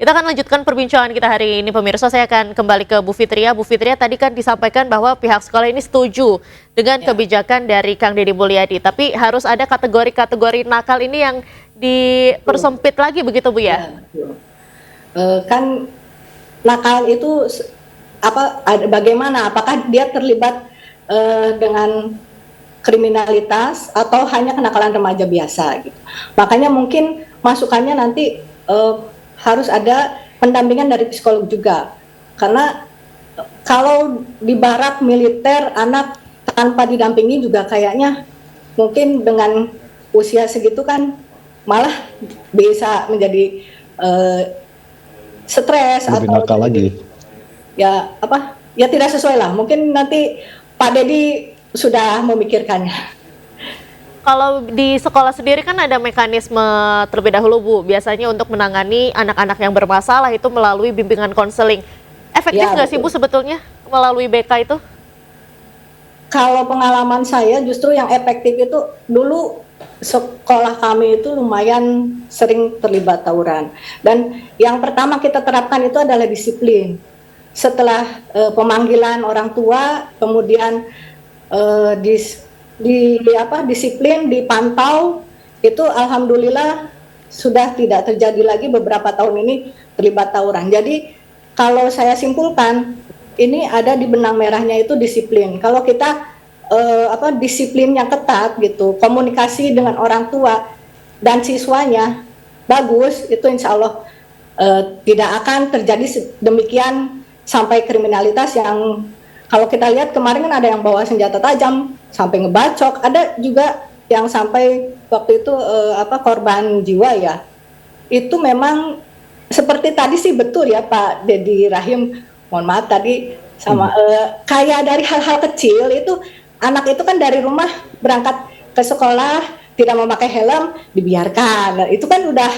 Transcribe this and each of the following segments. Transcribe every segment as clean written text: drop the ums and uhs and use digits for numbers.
Kita akan lanjutkan perbincangan kita hari ini, pemirsa. Saya akan kembali ke Bu Fitria. Bu Fitria, tadi kan disampaikan bahwa pihak sekolah ini setuju dengan kebijakan dari Kang Deddy Mulyadi. Tapi harus ada kategori-kategori nakal ini yang dipersempit lagi begitu, Bu ya? Kan nakal itu bagaimana? Apakah dia terlibat dengan kriminalitas atau hanya kenakalan remaja biasa gitu. Makanya mungkin masukannya nanti harus ada pendampingan dari psikolog juga, karena kalau di barak militer anak tanpa didampingi juga kayaknya mungkin dengan usia segitu kan malah bisa menjadi stres lebih atau nakal lagi. Ya tidak sesuai lah. Mungkin nanti Pak Deddy sudah memikirkannya. Kalau di sekolah sendiri kan ada mekanisme terlebih dahulu, Bu. Biasanya untuk menangani anak-anak yang bermasalah itu melalui bimbingan konseling. Efektif nggak sih, Bu, sebetulnya melalui BK itu? Kalau pengalaman saya justru yang efektif itu dulu sekolah kami itu lumayan sering terlibat tawuran. Dan yang pertama kita terapkan itu adalah disiplin. Setelah pemanggilan orang tua, kemudian disiplin, dipantau, itu alhamdulillah sudah tidak terjadi lagi beberapa tahun ini terlibat tawuran. Jadi kalau saya simpulkan, ini ada di benang merahnya itu disiplin. Kalau kita disiplin yang ketat gitu, komunikasi dengan orang tua dan siswanya bagus, itu insya Allah tidak akan terjadi demikian sampai kriminalitas yang kalau kita lihat kemarin kan ada yang bawa senjata tajam sampai ngebacok, ada juga yang sampai waktu itu korban jiwa ya. Itu memang seperti tadi sih betul ya Pak Deddy Rahim, mohon maaf tadi sama kayak dari hal-hal kecil itu, anak itu kan dari rumah berangkat ke sekolah tidak memakai helm dibiarkan. Nah, itu kan udah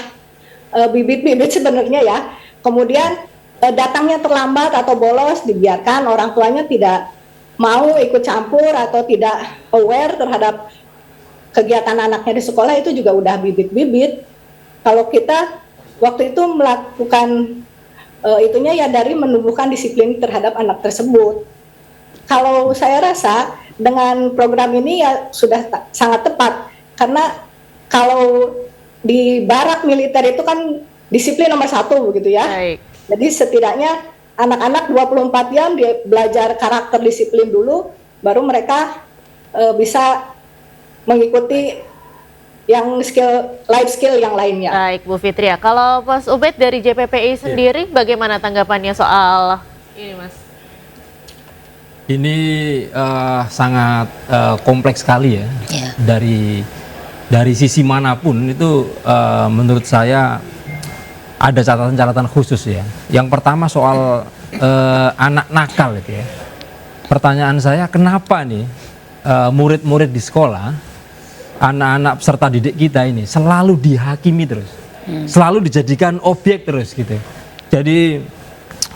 bibit-bibit sebenarnya ya. Kemudian datangnya terlambat atau bolos dibiarkan, orang tuanya tidak mau ikut campur atau tidak aware terhadap kegiatan anaknya di sekolah, itu juga udah bibit-bibit. Kalau kita waktu itu melakukan itunya ya dari menumbuhkan disiplin terhadap anak tersebut. Kalau saya rasa dengan program ini ya sudah sangat tepat, karena kalau di barak militer itu kan disiplin nomor 1 begitu ya. Baik. Jadi setidaknya anak-anak 24 jam dia belajar karakter disiplin dulu, baru mereka bisa mengikuti yang life skill yang lainnya. Baik, Bu Fitria. Kalau Mas Ubed dari JPPI sendiri, bagaimana tanggapannya soal ini, Mas? Ini sangat kompleks sekali ya. Dari sisi manapun itu menurut saya ada catatan-catatan khusus ya. Yang pertama soal anak nakal itu ya. Pertanyaan saya, kenapa nih murid-murid di sekolah, anak-anak peserta didik kita ini selalu dihakimi terus, selalu dijadikan objek terus gitu. Jadi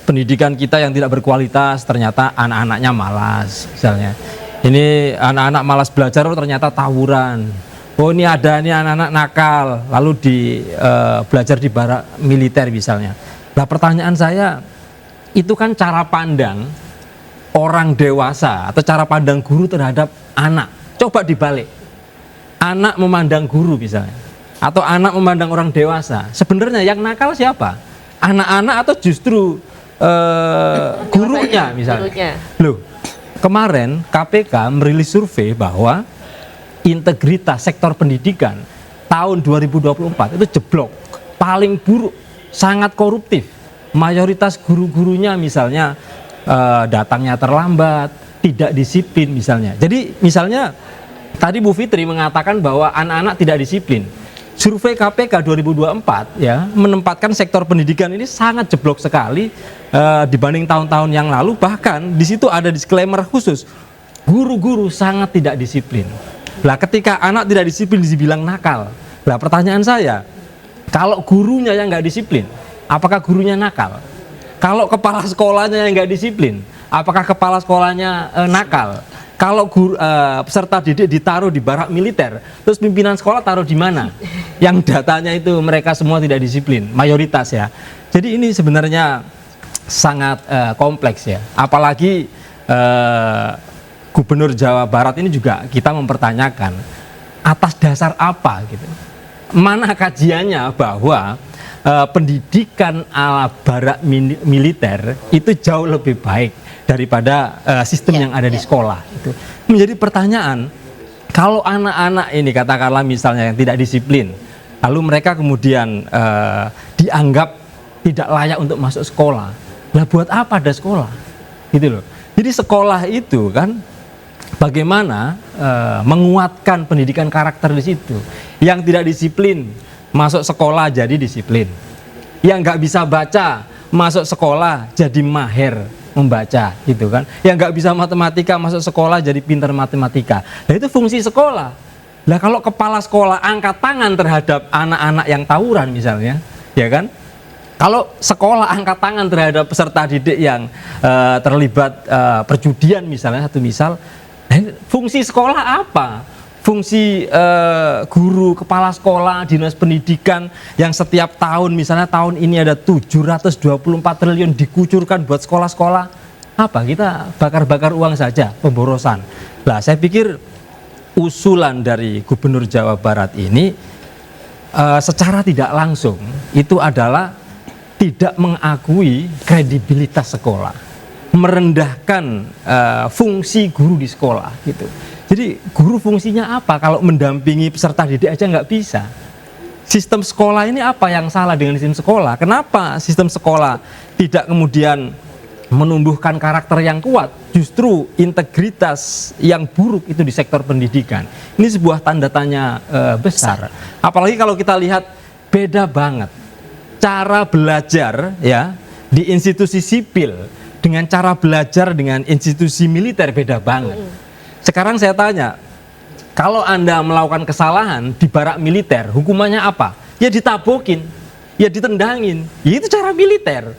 pendidikan kita yang tidak berkualitas, ternyata anak-anaknya malas misalnya. Ini anak-anak malas belajar, ternyata tawuran. Oh ini ada nih anak-anak nakal, lalu belajar di barak militer misalnya. Nah pertanyaan saya, itu kan cara pandang orang dewasa atau cara pandang guru terhadap anak. Coba dibalik, anak memandang guru misalnya, atau anak memandang orang dewasa. Sebenarnya yang nakal siapa? Anak-anak atau justru gurunya misalnya? Loh, kemarin KPK merilis survei bahwa integritas sektor pendidikan tahun 2024 itu jeblok, paling buruk, sangat koruptif. Mayoritas guru-gurunya misalnya datangnya terlambat, tidak disiplin misalnya. Jadi misalnya tadi Bu Fitri mengatakan bahwa anak-anak tidak disiplin. Survei KPK 2024 ya menempatkan sektor pendidikan ini sangat jeblok sekali dibanding tahun-tahun yang lalu. Bahkan di situ ada disclaimer khusus, guru-guru sangat tidak disiplin. Lah ketika anak tidak disiplin dibilang nakal. Lah pertanyaan saya, kalau gurunya yang nggak disiplin, apakah gurunya nakal? Kalau kepala sekolahnya yang nggak disiplin, apakah kepala sekolahnya nakal? Kalau peserta didik ditaruh di barak militer, terus pimpinan sekolah taruh di mana? yang datanya itu mereka semua tidak disiplin, mayoritas ya. Jadi ini sebenarnya sangat kompleks ya. Apalagi Gubernur Jawa Barat ini juga kita mempertanyakan atas dasar apa gitu. Mana kajiannya bahwa pendidikan ala barat militer itu jauh lebih baik daripada sistem yang ada di sekolah. Itu menjadi pertanyaan, kalau anak-anak ini katakanlah misalnya yang tidak disiplin, lalu mereka kemudian dianggap tidak layak untuk masuk sekolah, lah buat apa ada sekolah? Gitu loh. Jadi sekolah itu kan bagaimana menguatkan pendidikan karakter di situ. Yang tidak disiplin masuk sekolah jadi disiplin. Yang nggak bisa baca masuk sekolah jadi mahir membaca, gitu kan. Yang nggak bisa matematika masuk sekolah jadi pintar matematika. Nah itu fungsi sekolah. Nah kalau kepala sekolah angkat tangan terhadap anak-anak yang tawuran misalnya, ya kan? Kalau sekolah angkat tangan terhadap peserta didik yang terlibat perjudian misalnya, satu misal, fungsi sekolah apa? Fungsi guru, kepala sekolah, dinas pendidikan yang setiap tahun misalnya tahun ini ada 724 triliun dikucurkan buat sekolah-sekolah. Apa? Kita bakar-bakar uang saja, pemborosan. Nah, saya pikir usulan dari Gubernur Jawa Barat ini secara tidak langsung itu adalah tidak mengakui kredibilitas sekolah, merendahkan fungsi guru di sekolah gitu. Jadi guru fungsinya apa kalau mendampingi peserta didik aja nggak bisa? Sistem sekolah ini apa yang salah dengan sistem sekolah? Kenapa sistem sekolah tidak kemudian menumbuhkan karakter yang kuat? Justru integritas yang buruk itu di sektor pendidikan. Ini sebuah tanda tanya besar. Apalagi kalau kita lihat beda banget cara belajar ya di institusi sipil dengan cara belajar dengan institusi militer, beda banget. Sekarang saya tanya, kalau Anda melakukan kesalahan di barak militer, hukumannya apa? Ya ditabokin, ya ditendangin. Ya itu cara militer.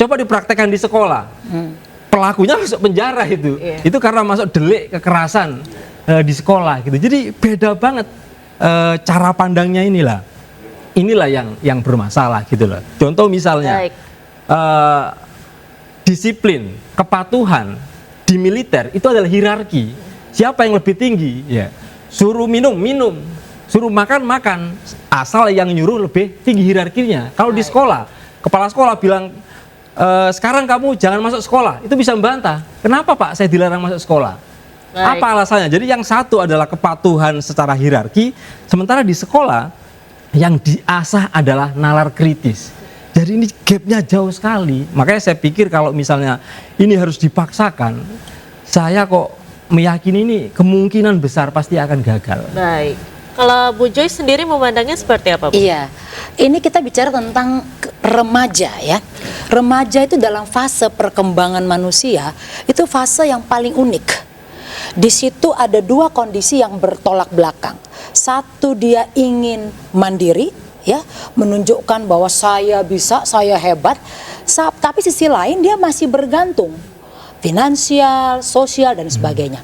Coba dipraktekkan di sekolah. Pelakunya masuk penjara itu. Itu karena masuk delik kekerasan di sekolah gitu. Jadi beda banget cara pandangnya inilah. Inilah yang bermasalah gitu loh. Contoh misalnya disiplin, kepatuhan di militer itu adalah hierarki. Siapa yang lebih tinggi? Ya, suruh minum, minum, suruh makan, makan. Asal yang nyuruh lebih tinggi hierarkinya. Kalau di sekolah, kepala sekolah bilang, sekarang kamu jangan masuk sekolah, itu bisa membantah. Kenapa Pak saya dilarang masuk sekolah? Apa alasannya? Jadi yang satu adalah kepatuhan secara hierarki, sementara di sekolah yang diasah adalah nalar kritis. Jadi ini gapnya jauh sekali. Makanya saya pikir kalau misalnya ini harus dipaksakan, saya kok meyakini ini kemungkinan besar pasti akan gagal. Baik. Kalau Bu Joyce sendiri memandangnya seperti apa, Bu? Iya, ini kita bicara tentang remaja ya. Remaja itu dalam fase perkembangan manusia, itu fase yang paling unik. Di situ ada dua kondisi yang bertolak belakang. Satu, dia ingin mandiri, ya, menunjukkan bahwa saya bisa, saya hebat. Tapi sisi lain dia masih bergantung finansial, sosial, dan sebagainya.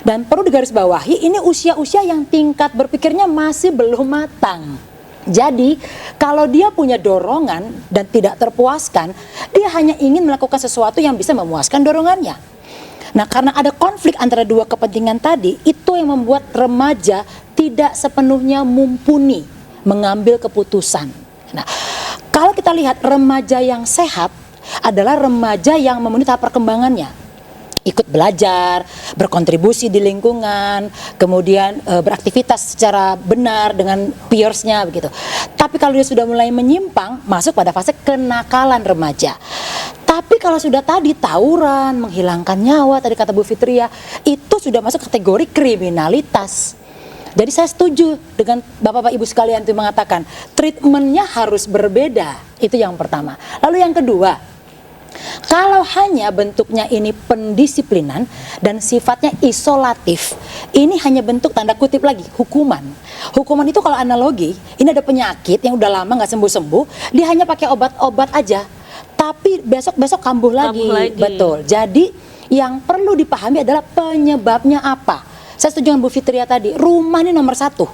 Dan perlu digarisbawahi, ini usia-usia yang tingkat berpikirnya masih belum matang. Jadi, kalau dia punya dorongan dan tidak terpuaskan, dia hanya ingin melakukan sesuatu yang bisa memuaskan dorongannya. Nah, karena ada konflik antara dua kepentingan tadi, itu yang membuat remaja tidak sepenuhnya mumpuni mengambil keputusan. Nah, kalau kita lihat remaja yang sehat adalah remaja yang memenuhi tahap perkembangannya. Ikut belajar, berkontribusi di lingkungan, kemudian beraktivitas secara benar dengan peersnya begitu. Tapi kalau dia sudah mulai menyimpang, masuk pada fase kenakalan remaja. Tapi kalau sudah tadi tawuran, menghilangkan nyawa, tadi kata Bu Fitria, itu sudah masuk kategori kriminalitas. Jadi saya setuju dengan Bapak-Bapak Ibu sekalian itu mengatakan treatmentnya harus berbeda. Itu yang pertama. Lalu yang kedua, kalau hanya bentuknya ini pendisiplinan dan sifatnya isolatif, ini hanya bentuk tanda kutip lagi, hukuman. Hukuman itu kalau analogi, ini ada penyakit yang udah lama nggak sembuh-sembuh, dia hanya pakai obat-obat aja, tapi besok-besok kambuh lagi. Betul. Jadi yang perlu dipahami adalah penyebabnya apa. Saya setuju dengan Bu Fitria tadi, rumah ini nomor satu.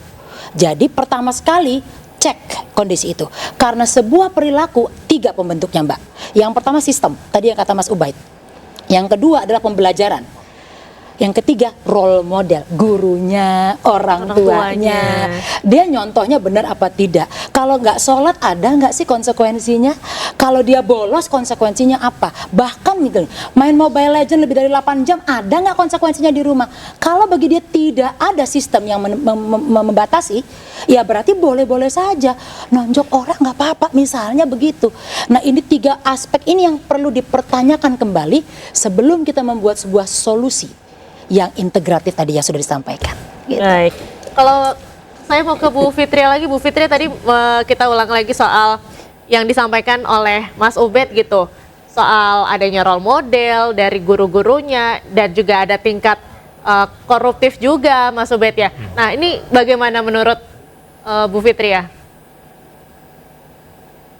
Jadi pertama sekali cek kondisi itu. Karena sebuah perilaku 3 pembentuknya Mbak. Yang pertama sistem, tadi yang kata Mas Ubaid. Yang kedua adalah pembelajaran. Yang ketiga role model, gurunya, orang tuanya. Dia nyontohnya benar apa tidak. Kalau nggak sholat ada nggak sih konsekuensinya? Kalau dia bolos konsekuensinya apa? Bahkan gitu, main Mobile Legends lebih dari 8 jam ada nggak konsekuensinya di rumah? Kalau bagi dia tidak ada sistem yang membatasi, ya berarti boleh-boleh saja nonjok orang nggak apa-apa misalnya begitu. Nah ini 3 aspek ini yang perlu dipertanyakan kembali sebelum kita membuat sebuah solusi yang integratif tadi yang sudah disampaikan. Gitu. Baik, kalau saya mau ke Bu Fitria lagi. Bu Fitria tadi kita ulang lagi soal yang disampaikan oleh Mas Ubed gitu, soal adanya role model dari guru-gurunya dan juga ada tingkat koruptif juga Mas Ubed ya. Nah ini bagaimana menurut Bu Fitria?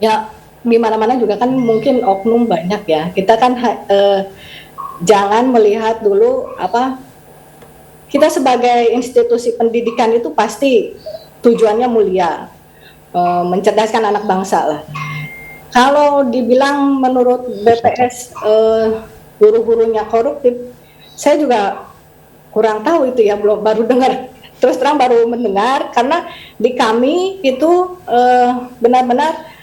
Ya di mana-mana juga kan mungkin oknum banyak ya. Kita kan jangan melihat dulu kita sebagai institusi pendidikan itu pasti tujuannya mulia, mencerdaskan anak bangsa lah. Kalau dibilang menurut BPS guru-gurunya koruptif, saya juga kurang tahu itu ya, baru dengar, terus terang baru mendengar, karena di kami itu benar-benar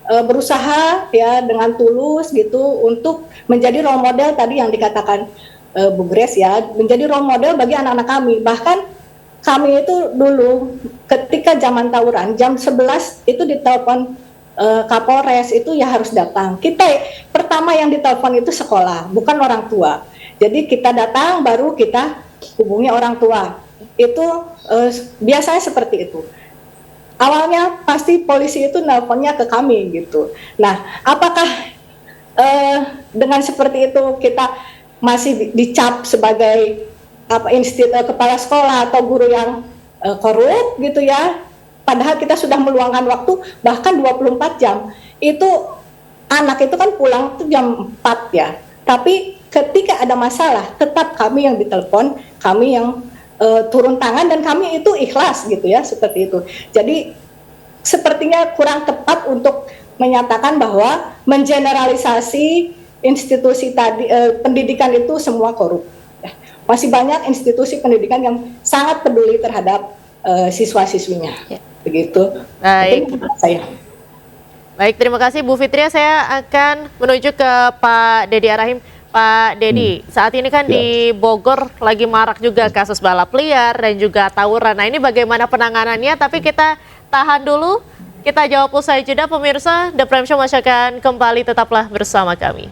berusaha ya dengan tulus gitu untuk menjadi role model tadi yang dikatakan Bu Grace ya, menjadi role model bagi anak-anak kami. Bahkan kami itu dulu ketika zaman tawuran jam 11 itu ditelepon Kapolres itu ya harus datang. Kita pertama yang ditelepon itu sekolah, bukan orang tua. Jadi kita datang baru kita hubungi orang tua. Itu biasanya seperti itu. Awalnya pasti polisi itu nelponnya ke kami gitu. Nah, apakah dengan seperti itu kita masih dicap sebagai kepala sekolah atau guru yang korup gitu ya? Padahal kita sudah meluangkan waktu bahkan 24 jam. Itu anak itu kan pulang tuh jam 4 ya. Tapi ketika ada masalah tetap kami yang ditelepon, kami yang turun tangan dan kami itu ikhlas gitu ya, seperti itu. Jadi sepertinya kurang tepat untuk menyatakan bahwa mengeneralisasi institusi tadi pendidikan itu semua korup. Masih banyak institusi pendidikan yang sangat peduli terhadap siswa-siswinya. Begitu. Baik. Baik, terima kasih Bu Fitria. Saya akan menuju ke Pak Dedi Arahim. Pak Dedi, saat ini kan di Bogor lagi marak juga kasus balap liar dan juga tawuran. Nah ini bagaimana penanganannya? Tapi kita tahan dulu, kita jawab usai jeda pemirsa. The Prime Show masih akan kembali, tetaplah bersama kami.